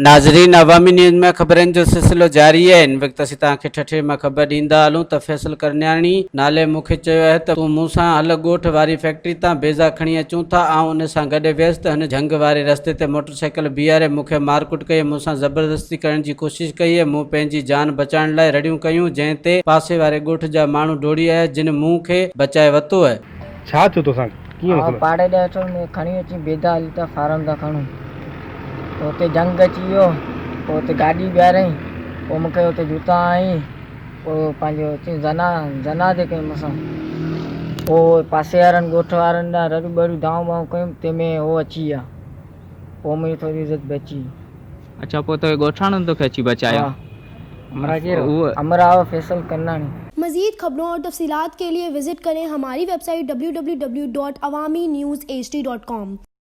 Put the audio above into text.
नाज़रीन, अवामी न्यूज़ में ख़बरनि जो सिलसिलो जारी है। इन वक़्तु असीं तव्हांखे ठठे में ख़बर ॾींदा हलूं त फैसल करनियाणी नाले मूंखे चयो आहे त तूं मूंसां हल ॻोठ वारी फैक्ट्री तां बेज़ा खणी अचूं था। उन सां गॾु वियसि त हिन झंग वारे रस्ते ते मोटरसाइकिल बीहारे मूंखे मारकुट कई, मूंसां ज़बरदस्ती करण जी कोशिशि कई है। मूं पंहिंजी जान बचाइण लाइ रड़ियूं कयूं, जंहिं ते पासे वारे ॻोठ जा माण्हू दौड़ी आया जिन मूं खे बचाए वरितो आहे। छा थियो तोसां? कीअं मसलो? पाड़े ॾे अचो में खणी अची बेदा हली त फार्म था खणूं, पोइ हुते जंग अची वियो, पोइ हुते गाॾी ॿियारईं, पोइ मूंखे हुते जूता हयईं, पोइ पंहिंजो अची जना ते कई मूंसां। पोइ पासे वारनि ॻोठ वारनि ॾांहुं रड़ियूं ॿड़ियूं दाऊं ॿाऊं कयूं, तंहिंमें उहो अची विया, पोइ मुंहिंजी थोरी इज़त बची। अच्छा, पोइ तो ॻोठाणनि तोखे अची बचायो? अमराव फैसल करनाणी। मज़ीद खबरों और तफसीलात के लिए विजिट करें हमारी वेबसाइट www.awamiNewsHD.com।